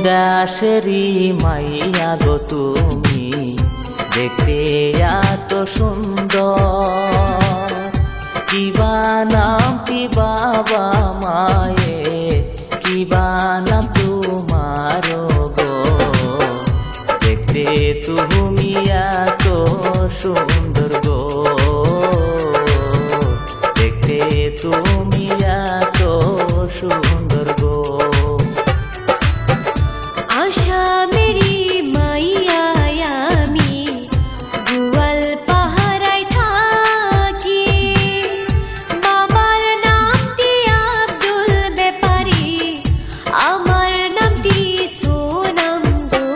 দেশেরই মাইয়া গো তুমি, দেখতে এত সুন্দর। কিবা নাম কি বাবা মায়ে, কিবা নাম তোমার গো, দেখতে তুমি এত সুন্দর গো, দেখতে তুমি এত সুন্দর গো। आशा मेरी माइया आमी गुवाल पाहाराय थाकी, बाबार नामटी आब्दुल बेपारी, आमार नामटी सोनाम गो।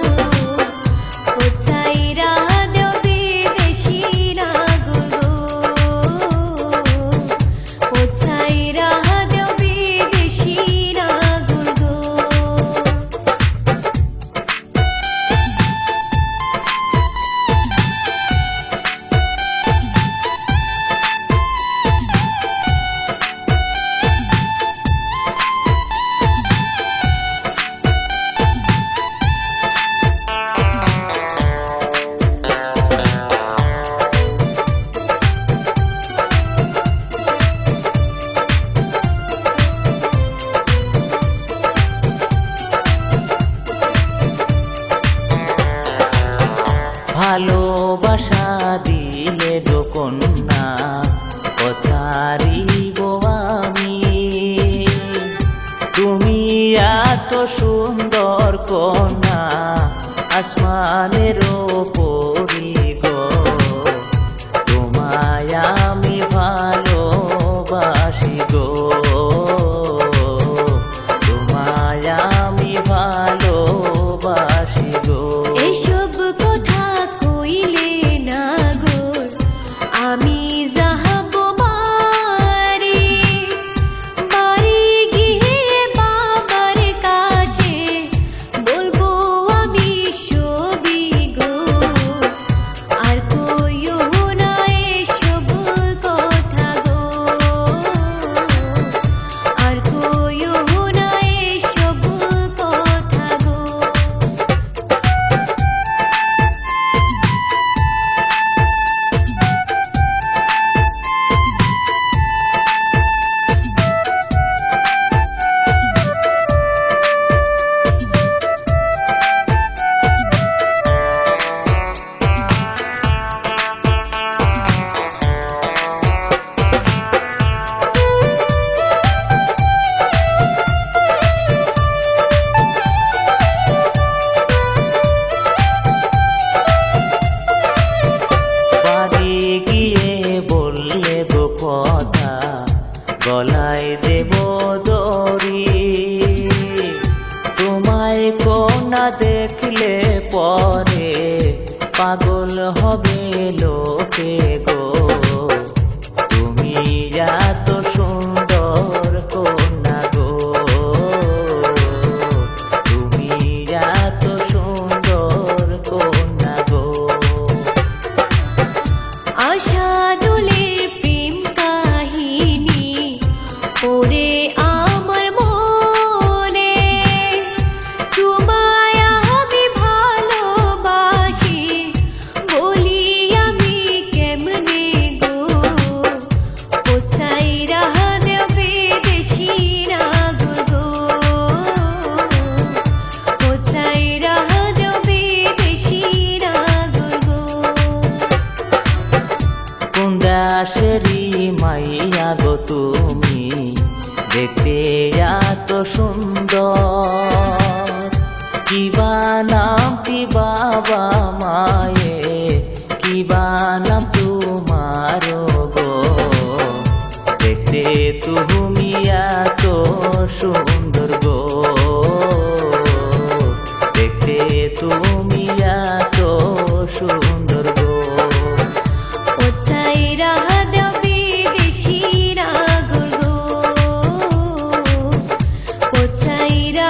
कोचाइरा देव विदेशी नागुर गो, कोचाइरा देव विदेशी नागुर गो। ভালোবাসা দিলে গো কন্যা, অচারিব আমি। তুমি এত সুন্দর কন্যা, আসমানের পরি গো, তোমায় আমি ভালোবাসি গো, তোমায় আমি ভালোবাসি গো। এসব কথা কইলে না গো, আমি যাহব বাড়ি, বাড়ি গিয়ে বাবার কাছে বলবো আমি সবই গো। আর কইও না এসব কথা গো, আর কইও না এসব কথা গো। বাড়ি গিয়ে বললে গো কথা, গলায় দেব দড়ি। তোমায় কন্যা দেখলে পরে পাগল হবে লোকে গো, তুমি এত সুন্দর কন্যা গো, তুমি এত সুন্দর কন্যা গো। আশাদুলের প্রেম কাহিনী পড়ে আমার মনে, তোমায় আমি ভালোবাসি বলি আমি কেমনে গো। কোথাইরা দেব বিদেশি নাগর গো, কোথাইরা দেব বিদেশি নাগর গো। কোন দেশেরই মাইয়া গো তুমি, দেখতে এত সুন্দর। কিবা নাম কি বাবা মায়ে, কিবা নাম তোমার গো, দেখতে তুমি এত সুন্দর গো, দেখতে তুমি এত সুন্দর গো। কোথাইরা দেব বিদেশি নাগর গো, কোথাইরা